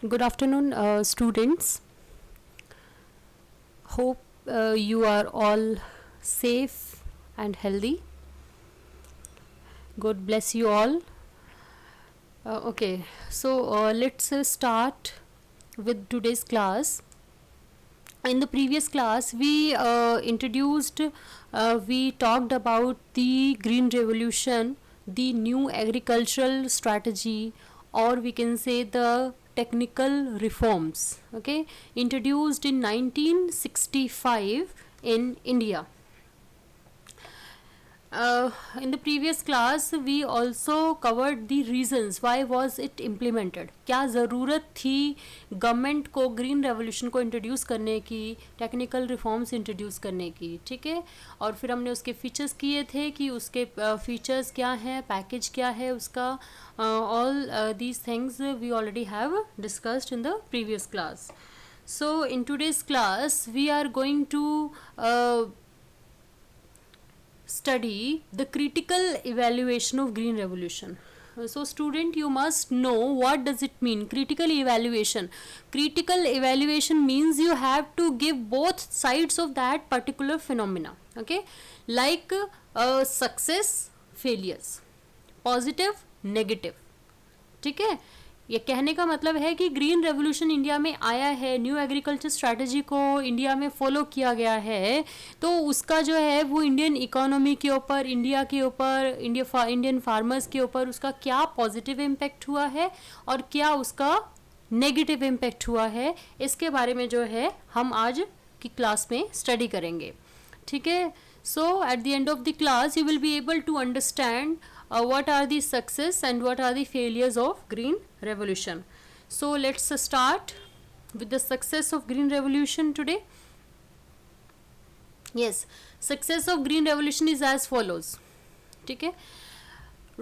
Good afternoon, students. Hope you are all safe and healthy. God bless you all. Okay, so let's start with today's class. In the previous class, we talked about the Green Revolution, the new agricultural strategy, or we can say the technical reforms, okay, introduced in 1965 in India. In the previous class we also covered the reasons why was it implemented, क्या ज़रूरत थी government को green revolution को introduce करने की, technical reforms introduce करने की, ठीक है। और फिर हमने उसके फीचर्स किए थे कि उसके फीचर्स क्या हैं, पैकेज क्या है उसका, all these things we already have discussed in the previous class. So in today's class we are going to study the critical evaluation of green revolution. So student, you must know what does it mean, critical evaluation. Critical evaluation means you have to give both sides of that particular phenomena, okay, like success, failures, positive, negative, ठीक है। ये कहने का मतलब है कि green revolution India में आया है, न्यू एग्रीकल्चर स्ट्रैटेजी को इंडिया में फॉलो किया गया है, तो उसका जो है वो इंडियन इकोनॉमी के ऊपर, इंडिया के ऊपर, इंडियन फार्मर्स के ऊपर उसका क्या पॉजिटिव इम्पैक्ट हुआ है और क्या उसका नेगेटिव इम्पैक्ट हुआ है, इसके बारे में जो है हम आज की क्लास में स्टडी करेंगे, ठीक है। So at the end of the class you will be able to understand what are the success and what are the failures of green revolution. So let's start with the success of green revolution today. Yes, success of green revolution is as follows, ठीक है।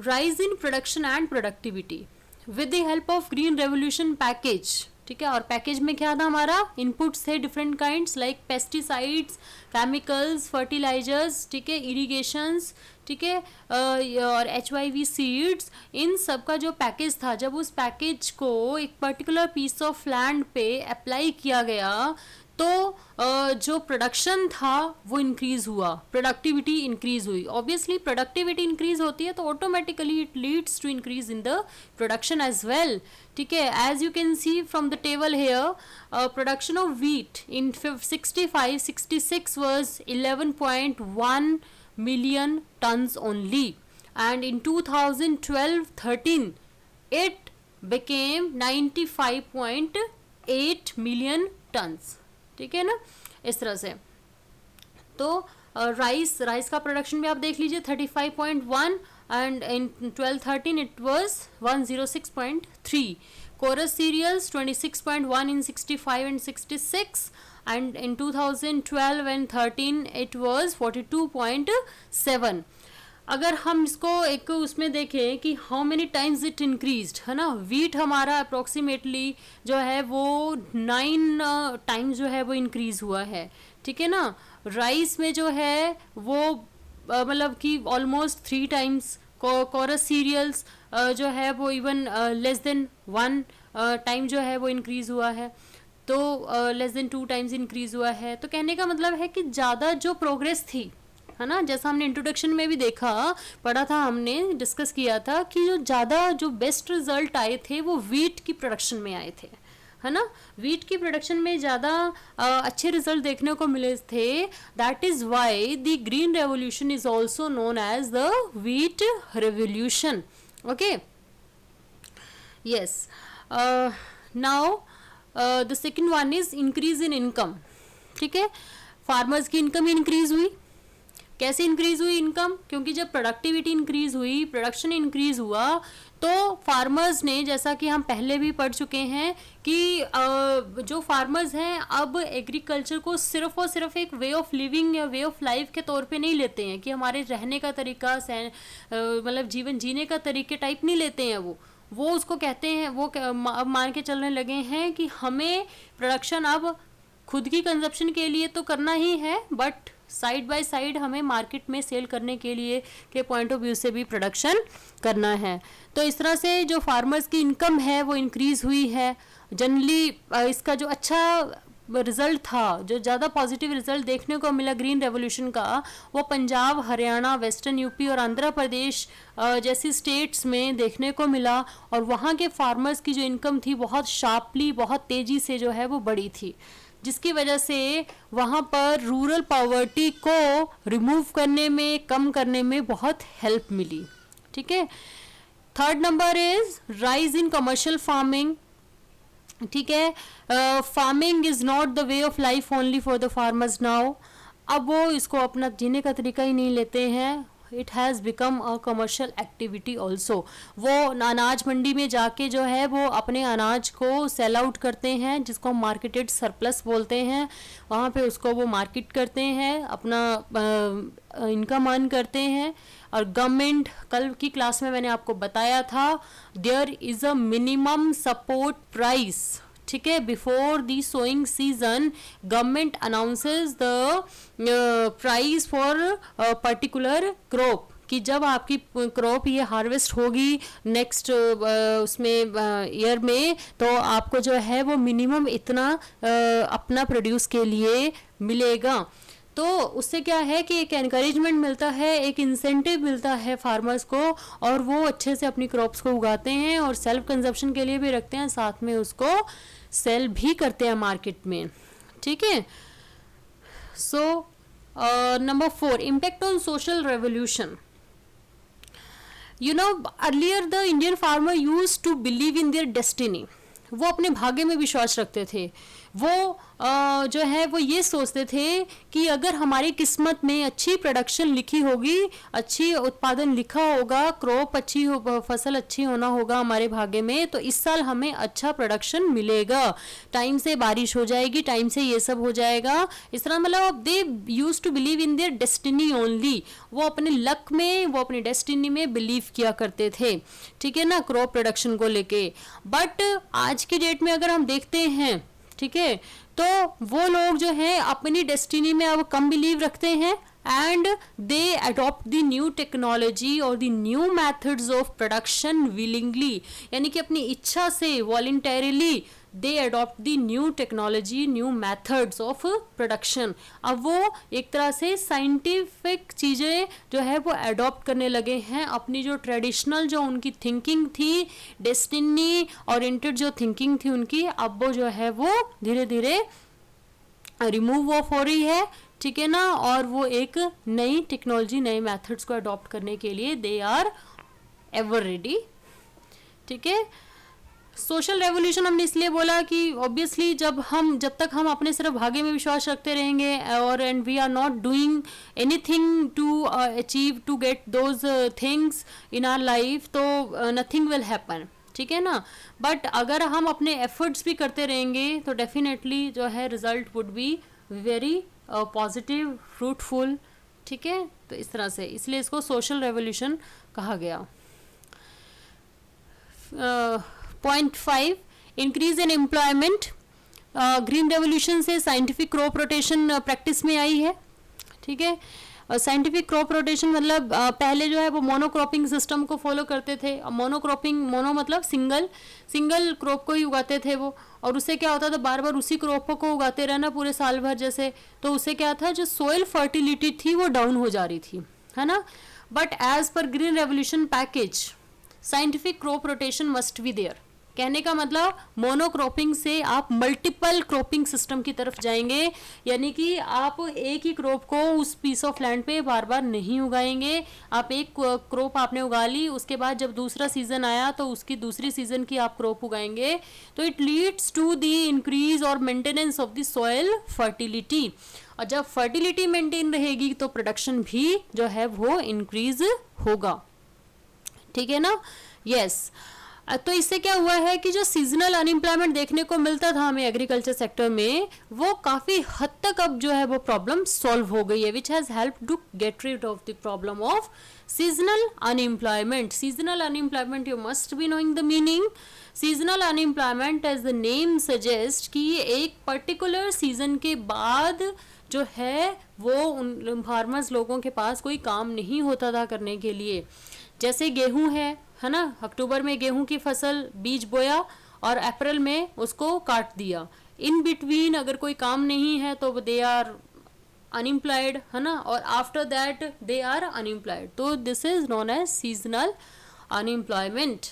rise in production and productivity with the help of green revolution package, ठीक है। और package में क्या था हमारा, inputs थे different kinds like pesticides, chemicals, fertilizers, ठीक है, इरिगेशंस, ठीक है, और HYV सीड्स, इन सब का जो पैकेज था, जब उस पैकेज को एक पर्टिकुलर पीस ऑफ लैंड पे अप्लाई किया गया तो जो प्रोडक्शन था वो इंक्रीज हुआ, प्रोडक्टिविटी इंक्रीज हुई। ऑब्वियसली प्रोडक्टिविटी इंक्रीज होती है तो automatically it leads to increase in the production as well, ठीक है। As you can see from the table here, production of wheat in 65-66 was 11.1 million tons only, and in 2012-13 it became 95.8 million tons, ठीक है ना, इस तरह से। तो rice का प्रोडक्शन भी आप देख लीजिए 35.1 and in 12-13 it was 106.3. Coarse cereals 26.1 in 65 and 66, and in 2012 and 13 it was 42.7. अगर हम इसको एक उसमें देखें कि how many times it increased, है ना, वीट हमारा अप्रोक्सीमेटली जो है वो 9 टाइम्स जो है वो इंक्रीज हुआ है, ठीक है ना। राइस में जो है वो मतलब कि ऑलमोस्ट 3 टाइम्स, कोरस सीरियल्स जो है वो इवन लेस देन 1 टाइम जो है वो इंक्रीज हुआ है, तो लेस देन 2 टाइम्स इंक्रीज हुआ है। तो कहने का मतलब है कि ज़्यादा जो प्रोग्रेस थी, है ना, जैसा हमने इंट्रोडक्शन में भी देखा, पढ़ा था, हमने डिस्कस किया था कि जो ज़्यादा जो बेस्ट रिजल्ट आए थे वो वीट की प्रोडक्शन में आए थे, है ना। वीट की प्रोडक्शन में ज़्यादा अच्छे रिजल्ट देखने को मिले थे। That is why the green revolution is also known as the wheat revolution, okay. Yes, now the second one is increase in income, ठीक है। फार्मर्स की इनकम इंक्रीज हुई, कैसे इंक्रीज हुई इनकम, क्योंकि जब प्रोडक्टिविटी इंक्रीज हुई, प्रोडक्शन इंक्रीज हुआ, तो फार्मर्स ने, जैसा कि हम पहले भी पढ़ चुके हैं कि जो फार्मर्स हैं अब एग्रीकल्चर को सिर्फ और सिर्फ एक वे ऑफ लिविंग या वे ऑफ लाइफ के तौर पे नहीं लेते हैं कि हमारे रहने का तरीका, मतलब जीवन जीने का तरीके टाइप नहीं लेते हैं, वो उसको कहते हैं, वो अब मान के चलने लगे हैं कि हमें प्रोडक्शन अब खुद की कंजप्शन के लिए तो करना ही है, बट साइड बाय साइड हमें मार्केट में सेल करने के लिए के पॉइंट ऑफ व्यू से भी प्रोडक्शन करना है। तो इस तरह से जो फार्मर्स की इनकम है वो इंक्रीज हुई है। जनरली इसका जो अच्छा रिजल्ट था, जो ज़्यादा पॉजिटिव रिजल्ट देखने को मिला ग्रीन रेवोल्यूशन का, वो पंजाब, हरियाणा, वेस्टर्न यूपी और आंध्र प्रदेश जैसी स्टेट्स में देखने को मिला। और वहाँ के फार्मर्स की जो इनकम थी बहुत शार्पली, बहुत तेज़ी से जो है वो बढ़ी थी, जिसकी वजह से वहाँ पर रूरल पॉवर्टी को रिमूव करने में, कम करने में बहुत हेल्प मिली। ठीक है। Third number is rise in commercial farming. ठीक है। Farming is not the way of life only for the farmers now. अब वो इसको अपना जीने का तरीका ही नहीं लेते हैं। It has become a commercial activity also. वो अनाज मंडी में जाके जो है वो अपने अनाज को सेल आउट करते हैं, जिसको हम मार्केटेड सरप्लस बोलते हैं। वहाँ पे उसको वो मार्केट करते हैं, अपना इनकम अर्न करते हैं। और गवर्नमेंट, कल की क्लास में मैंने आपको बताया था, there is a minimum support price. ठीक है। Before the sowing season government announces the price for particular crop, कि जब आपकी क्रॉप ये हार्वेस्ट होगी नेक्स्ट उसमें ईयर में, तो आपको जो है वो मिनिमम इतना अपना प्रोड्यूस के लिए मिलेगा। तो उससे क्या है कि एक एनकरेजमेंट मिलता है, एक इंसेंटिव मिलता है फार्मर्स को, और वो अच्छे से अपनी क्रॉप्स को उगाते हैं और सेल्फ कंजप्शन के लिए भी रखते हैं, साथ में उसको सेल भी करते हैं मार्केट में। ठीक है। So number 4, impact on social revolution. Earlier the Indian farmer used to believe in their destiny. वो अपने भाग्य में विश्वास रखते थे। वो जो है वो ये सोचते थे कि अगर हमारी किस्मत में अच्छी प्रोडक्शन लिखी होगी, अच्छी उत्पादन लिखा होगा, क्रॉप अच्छी हो, फसल अच्छी होना होगा हमारे भाग्य में, तो इस साल हमें अच्छा प्रोडक्शन मिलेगा, टाइम से बारिश हो जाएगी, टाइम से ये सब हो जाएगा। इस तरह मतलब they used to believe in their destiny only. वो अपने लक में, वो अपनी डेस्टिनी में बिलीव किया करते थे। ठीक है ना, क्रॉप प्रोडक्शन को लेके। बट आज की डेट में अगर हम देखते हैं, ठीक है, तो वो लोग जो है अपनी डेस्टिनी में अब कम बिलीव रखते हैं, and they adopt the new technology और the new methods of production willingly, यानी कि अपनी इच्छा से, voluntarily they adopt the new technology, new methods of production. अब वो एक तरह से साइंटिफिक चीज़ें जो है वो अडॉप्ट करने लगे हैं। अपनी जो ट्रेडिशनल जो उनकी थिंकिंग थी, डेस्टिनी ओरिएंटेड जो थिंकिंग थी उनकी, अब वो जो है वो धीरे धीरे रिमूव ऑफ हो रही है। ठीक है ना, और वो एक नई टेक्नोलॉजी, नए मेथड्स को अडॉप्ट करने के लिए दे आर एवर रेडी। ठीक है। सोशल रेवोल्यूशन हमने इसलिए बोला कि ऑब्वियसली जब तक हम अपने सिर्फ भाग्य में विश्वास रखते रहेंगे और and we are not doing anything to achieve to get those things in our life, तो नथिंग विल हैपन। ठीक है ना। बट अगर हम अपने एफर्ट्स भी करते रहेंगे तो डेफिनेटली जो है result would be very positive, fruitful. ठीक है। तो इस तरह से, इसलिए इसको सोशल रेवोल्यूशन कहा गया। Point 5, increase in employment. Green revolution से साइंटिफिक क्रॉप रोटेशन प्रैक्टिस में आई है। ठीक है। साइंटिफिक क्रॉप रोटेशन मतलब पहले जो है वो मोनोक्रॉपिंग सिस्टम को फॉलो करते थे। मोनोक्रॉपिंग, मोनो मतलब सिंगल क्रॉप को ही उगाते थे वो, और उससे क्या होता था, बार बार उसी क्रॉप को उगाते रहना पूरे साल भर जैसे, तो उससे क्या था, जो सोइल फर्टिलिटी थी वो डाउन हो जा रही थी, है ना। But as per green revolution package, scientific crop rotation must be there. कहने का मतलब मोनोक्रॉपिंग से आप मल्टीपल क्रॉपिंग सिस्टम की तरफ जाएंगे, यानी कि आप एक ही क्रॉप को उस पीस ऑफ लैंड पे बार बार नहीं उगाएंगे। आप एक क्रॉप आपने उगा ली, उसके बाद जब दूसरा सीजन आया तो उसकी दूसरी सीजन की आप क्रॉप उगाएंगे, तो it leads to the increase और maintenance of the soil fertility. और जब फर्टिलिटी मेंटेन रहेगी तो प्रोडक्शन भी जो है वो इंक्रीज होगा। ठीक है ना। यस। तो इससे क्या हुआ है कि जो सीजनल अनएम्प्लॉयमेंट देखने को मिलता था हमें एग्रीकल्चर सेक्टर में, वो काफ़ी हद तक अब जो है वो प्रॉब्लम सॉल्व हो गई है, which has help to get rid of the problem of seasonal unemployment. Seasonal unemployment, you must be knowing the meaning. Seasonal unemployment as the name suggest कि एक पर्टिकुलर सीजन के बाद जो है वो उन फार्मर्स लोगों के पास कोई काम नहीं होता था करने के लिए। जैसे गेहूं है ना, अक्टूबर में गेहूं की फसल बीज बोया और अप्रैल में उसको काट दिया। इन बिटवीन अगर कोई काम नहीं है तो दे आर अनएम्प्लॉयड, है ना, और after that they are unemployed, तो this is known as seasonal unemployment.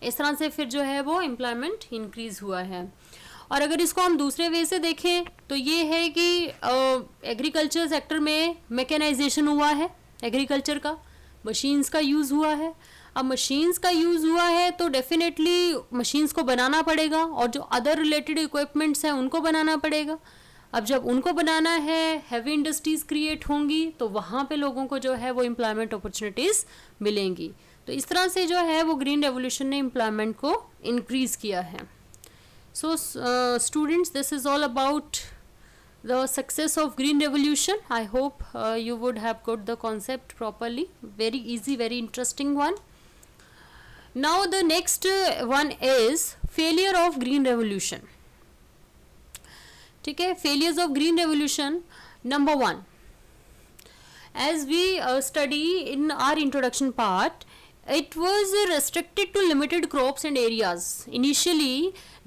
इस तरह से फिर जो है वो एम्प्लॉयमेंट इंक्रीज हुआ है। और अगर इसको हम दूसरे वे से देखें तो ये है कि एग्रीकल्चर सेक्टर में मैकेनाइजेशन हुआ है, एग्रीकल्चर का मशीन्स का यूज़ हुआ है। अब मशीन्स का यूज़ हुआ है तो डेफिनेटली मशीन्स को बनाना पड़ेगा और जो अदर रिलेटेड इक्विपमेंट्स हैं उनको बनाना पड़ेगा। अब जब उनको बनाना है, हैवी इंडस्ट्रीज़ क्रिएट होंगी तो वहाँ पे लोगों को जो है वो एम्प्लॉयमेंट अपॉर्चुनिटीज़ मिलेंगी। तो इस तरह से जो है वो ग्रीन रेवोल्यूशन ने एम्प्लॉयमेंट को इंक्रीज़ किया है। So students, this is all about the success of green revolution. I hope you would have got the concept properly. Very easy, very interesting one. Now the next one is failure of green revolution. ठीक है, failures of green revolution. Number 1, as we study in our introduction part, it was restricted to limited crops and areas. Initially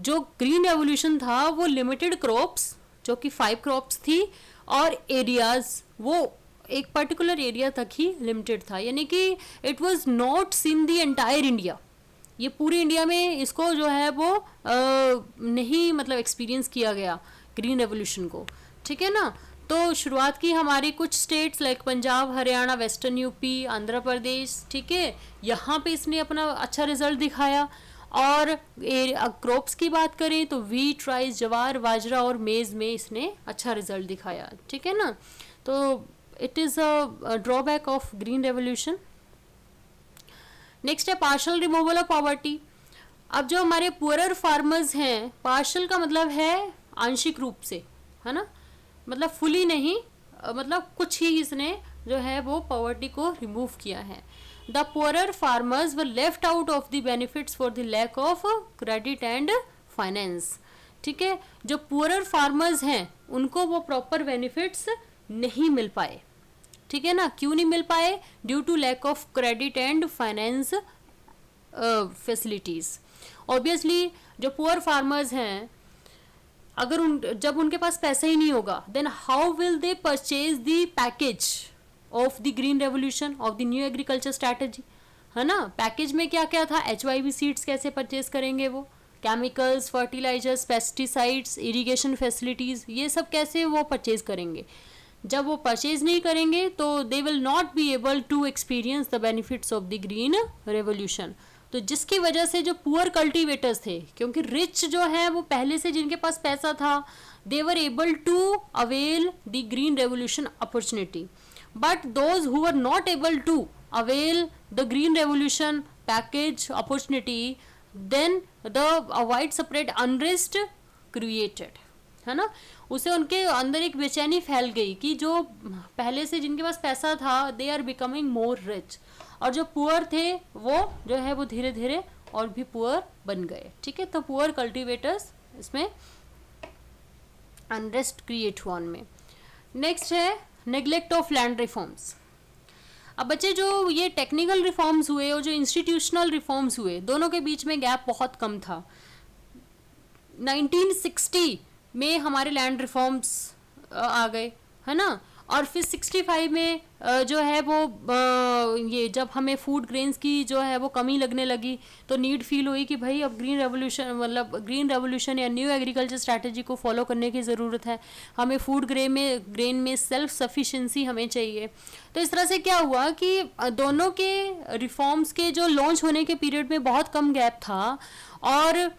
जो green revolution था वो limited crops, जो कि 5 crops थी, और areas वो एक पर्टिकुलर एरिया तक ही लिमिटेड था, यानी कि it was not seen the entire India. ये पूरे इंडिया में इसको जो है वो नहीं मतलब एक्सपीरियंस किया गया ग्रीन रेवोल्यूशन को, ठीक है ना। तो शुरुआत की हमारी कुछ states like Punjab, Haryana, western UP, Andhra Pradesh, ठीक है, यहाँ पे इसने अपना अच्छा रिजल्ट दिखाया। और क्रॉप्स की बात करें तो वीट, राइस, जवार, बाजरा और मेज़ में इसने अच्छा रिजल्ट दिखाया, ठीक है ना। तो it is a drawback of green revolution. Next है पार्शियल रिमूवल ऑफ पॉवर्टी। अब जो हमारे पुअरर फार्मर्स हैं, पार्शियल का मतलब है आंशिक रूप से, है ना, मतलब फुली नहीं, मतलब कुछ ही इसने जो है वो पॉवर्टी को रिमूव किया है। The poorer farmers were left out of the benefits for the lack of credit and finance. ठीक है, जो poorer farmers हैं उनको वो proper benefits नहीं मिल पाए, ठीक है ना। क्यों नहीं मिल पाए? Due to lack of credit and finance facilities. Obviously जो poor farmers हैं, अगर जब उनके पास पैसा ही नहीं होगा, then how will they purchase the package of the green revolution, of the new agriculture strategy, है ना। पैकेज में क्या क्या था? HYV सीड्स कैसे परचेज करेंगे वो, chemicals, fertilizers, pesticides, irrigation facilities, ये सब कैसे वो परचेज करेंगे। जब वो परचेज नहीं करेंगे तो they will not be able to experience the benefits of the green revolution. तो जिसकी वजह से जो पुअर कल्टिवेटर्स थे, क्योंकि रिच जो है वो पहले से जिनके पास पैसा था, they were able to avail the green revolution opportunity, but those who were not able to avail the green revolution package opportunity, then the widespread unrest created, है ना। उसे उनके अंदर एक बेचैनी फैल गई कि जो पहले से जिनके पास पैसा था they are becoming more rich, और जो पुअर थे वो जो है वो धीरे धीरे और भी पुअर बन गए, ठीक है। तो पुअर कल्टिवेटर्स इसमें अनरेस्ट क्रिएट हुआ उनमें। नेक्स्ट है नेग्लेक्ट ऑफ लैंड रिफॉर्म्स। अब बच्चे जो ये टेक्निकल रिफॉर्म्स हुए और जो इंस्टीट्यूशनल रिफॉर्म्स हुए, दोनों के बीच में गैप बहुत कम था। 1960 में हमारे लैंड रिफॉर्म्स आ गए, है ना, और फिर 65 में जो है वो ये जब हमें फूड ग्रेन्स की जो है वो कमी लगने लगी तो नीड फील हुई कि भाई अब ग्रीन रेवोल्यूशन या न्यू एग्रीकल्चर स्ट्रैटेजी को फॉलो करने की ज़रूरत है, हमें फूड ग्रेन में सेल्फ सफिशिएंसी हमें चाहिए। तो इस तरह से क्या हुआ कि दोनों के रिफॉर्म्स के जो लॉन्च होने के पीरियड में बहुत कम गैप था, और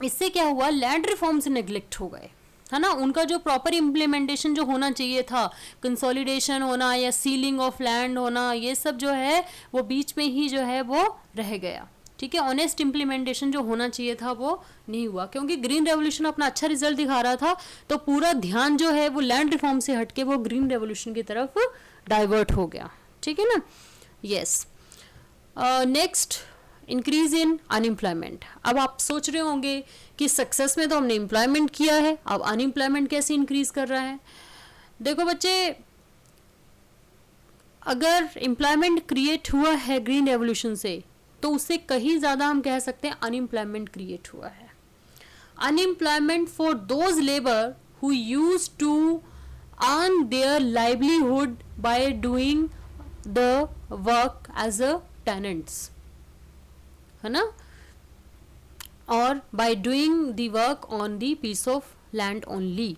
इससे क्या हुआ, लैंड रिफॉर्म्स नेग्लेक्ट हो गए, है ना। उनका जो प्रॉपर इम्प्लीमेंटेशन जो होना चाहिए था, कंसोलिडेशन होना या सीलिंग ऑफ लैंड होना, ये सब जो है वो बीच में ही जो है वो रह गया, ठीक है। ऑनेस्ट इम्प्लीमेंटेशन जो होना चाहिए था वो नहीं हुआ, क्योंकि ग्रीन रेवोल्यूशन अपना अच्छा रिजल्ट दिखा रहा था, तो पूरा ध्यान जो है वो लैंड रिफॉर्म से हटके वो ग्रीन रेवोल्यूशन की तरफ डाइवर्ट हो गया, ठीक है ना। Yes, next increase in unemployment. अब आप सोच रहे होंगे कि सक्सेस में तो हमने एम्प्लॉयमेंट किया है, अब अनएम्प्लॉयमेंट कैसे इंक्रीज कर रहा है। देखो बच्चे, अगर एम्प्लॉयमेंट क्रिएट हुआ है ग्रीन रेवोल्यूशन से, तो उससे कहीं ज़्यादा हम कह सकते हैं अनएम्प्लॉयमेंट क्रिएट हुआ है. Unemployment for those labour who use to earn their livelihood by doing the work as a tenants, है ना, or by doing the work on the piece of land only.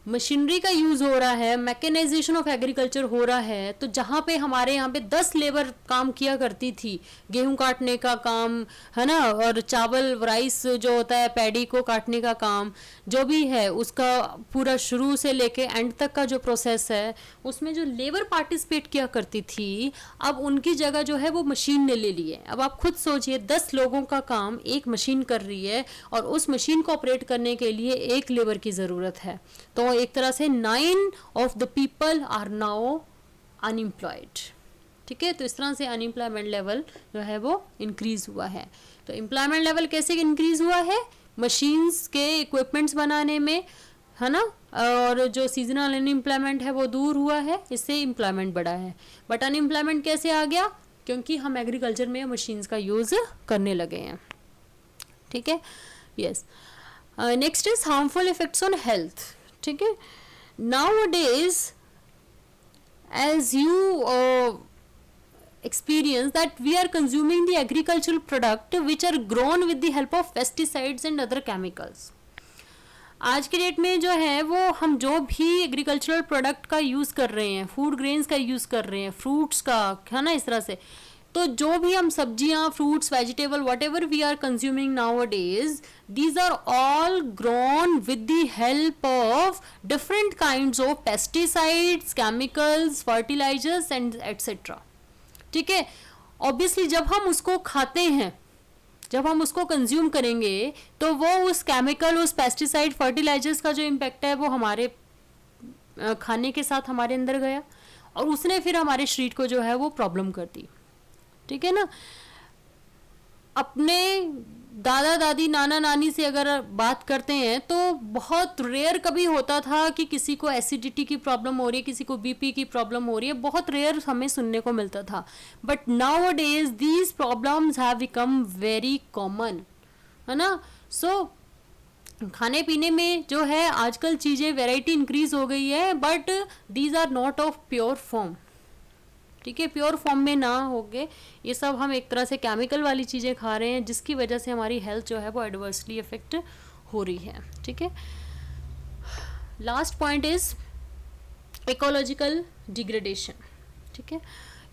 Machinery का use हो रहा है, mechanisation of agriculture हो रहा है. तो जहाँ पे हमारे यहाँ पे 10 लेबर काम किया करती थी, गेहूँ काटने का काम, है ना, और चावल राइस जो होता है पैडी को काटने का काम, जो भी है उसका पूरा शुरू से लेके एंड तक का जो प्रोसेस है, उसमें जो लेबर पार्टिसिपेट किया करती थी, अब उनकी जगह जो है वो मशीन ने ले ली है. अब आप खुद सोचिए, 10 लोगों का काम एक मशीन कर रही है और उस मशीन को ऑपरेट करने के लिए एक लेबर की ज़रूरत है. तो एक तरह से 9 of the people are now unemployed. ठीक है, तो इस तरह से अनएम्प्लॉयमेंट लेवल जो है वो इंक्रीज हुआ है. तो एम्प्लॉयमेंट लेवल कैसे इंक्रीज हुआ है? मशीन्स के इक्विपमेंट्स बनाने में, है ना, और जो सीजनल अनएम्प्लॉयमेंट है वो दूर हुआ है, इससे एम्प्लॉयमेंट बढ़ा है. बट अनएम्प्लॉयमेंट कैसे आ गया? क्योंकि हम एग्रीकल्चर में मशीन्स का यूज़ करने लगे हैं. ठीक है, yes. Next is harmful effects on health. ठीक है, nowadays as you experience that we are consuming the agricultural product which are grown with the help of pesticides and other chemicals. आज के डेट में जो है वो हम जो भी एग्रीकल्चरल प्रोडक्ट का यूज़ कर रहे हैं, फूड ग्रेन्स का यूज़ कर रहे हैं, फ्रूट्स का, है ना, इस तरह से, तो जो भी हम सब्जियां, fruits, vegetable, whatever we are consuming nowadays, these are all grown with the help of different kinds of pesticides, chemicals, fertilizers and etcetera. ठीक है, ऑब्वियसली जब हम उसको खाते हैं, जब हम उसको कंज्यूम करेंगे, तो वो उस केमिकल, उस पेस्टिसाइड, फर्टिलाइजर्स का जो इम्पैक्ट है वो हमारे खाने के साथ हमारे अंदर गया और उसने फिर हमारे शरीर को जो है वो प्रॉब्लम कर दी. ठीक है ना. अपने दादा दादी, नाना नानी से अगर बात करते हैं तो बहुत रेयर कभी होता था कि किसी को एसिडिटी की प्रॉब्लम हो रही है, किसी को बीपी की प्रॉब्लम हो रही है, बहुत रेयर हमें सुनने को मिलता था. But now days these problems have become very common, है ना. सो खाने पीने में जो है आजकल चीज़ें, वैरायटी इंक्रीज हो गई है, but these are not of pure form. ठीक है, प्योर फॉर्म में ना हो गए, ये सब हम एक तरह से केमिकल वाली चीज़ें खा रहे हैं, जिसकी वजह से हमारी हेल्थ जो है वो एडवर्सली इफेक्ट हो रही है. ठीक है, last point is ecological degradation. ठीक है,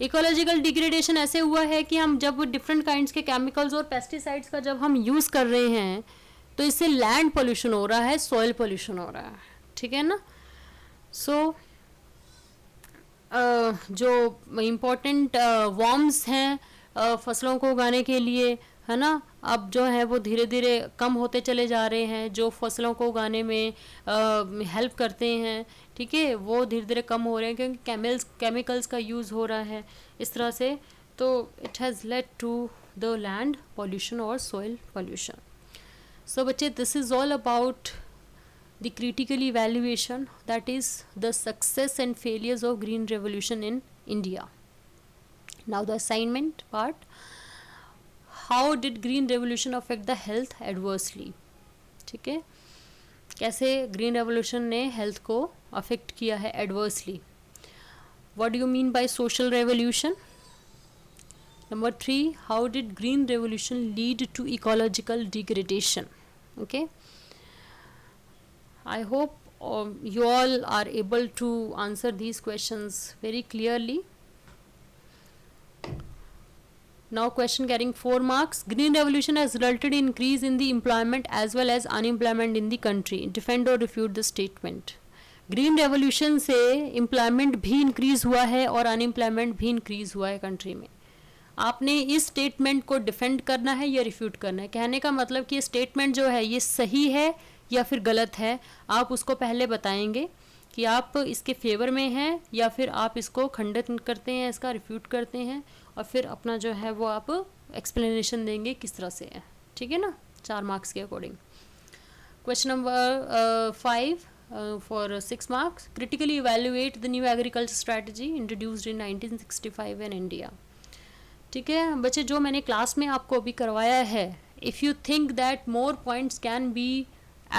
इकोलॉजिकल डिग्रेडेशन ऐसे हुआ है कि हम जब डिफरेंट काइंड्स के केमिकल्स और पेस्टिसाइड्स का जब हम यूज़ कर रहे हैं तो इससे लैंड पोल्यूशन हो रहा है, सॉइल पोल्यूशन हो रहा है. ठीक है ना. सो जो इम्पोर्टेंट वर्म्स हैं फसलों को उगाने के लिए, है ना, अब जो है वो धीरे धीरे कम होते चले जा रहे हैं. जो फसलों को उगाने में हेल्प करते हैं, ठीक है, वो धीरे धीरे कम हो रहे हैं क्योंकि केमिकल्स का यूज़ हो रहा है इस तरह से. तो it has led to the land pollution और सॉइल पॉल्यूशन. सो बच्चे, this is all about the critical evaluation, that is the success and failures of green revolution in India. Now the assignment part, how did green revolution affect the health adversely? ठीक है, कैसे green revolution ने health को affect किया है adversely. What do you mean by social revolution? Number 3, how did green revolution lead to ecological degradation? Okay, I hope you all are able to answer these questions very clearly. Now question carrying 4 marks. Green revolution has resulted in increase in the employment as well as unemployment in the country. Defend or refute the statement. Green revolution से employment भी increase हुआ है और unemployment भी increase हुआ है country में. आपने इस स्टेटमेंट को डिफेंड करना है या रिफ्यूट करना है. कहने का मतलब कि ये स्टेटमेंट जो है ये सही है या फिर गलत है, आप उसको पहले बताएंगे कि आप इसके फेवर में हैं या फिर आप इसको खंडित करते हैं, इसका रिफ्यूट करते हैं, और फिर अपना जो है वो आप एक्सप्लेनेशन देंगे किस तरह से है. ठीक है ना, 4 मार्क्स के according. Question number 5 for 6 marks. Critically evaluate the new agriculture strategy introduced in 1965 in India. ठीक है बच्चे, जो मैंने क्लास में आपको अभी करवाया है, if you think that more points can be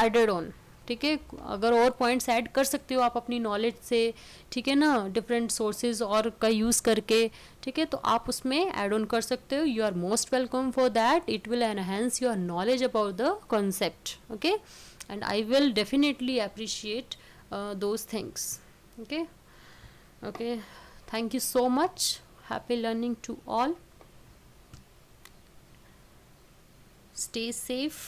added on, ठीक है, अगर और पॉइंट्स ऐड कर सकते हो आप अपनी नॉलेज से, ठीक है ना, डिफरेंट सोर्सेज और का यूज़ करके, ठीक है, तो आप उसमें ऐड ऑन कर सकते हो. You are most welcome for that. It will enhance your knowledge about the concept. Okay, and I will definitely appreciate those things. Okay, okay, thank you so much. Happy learning to all. Stay safe.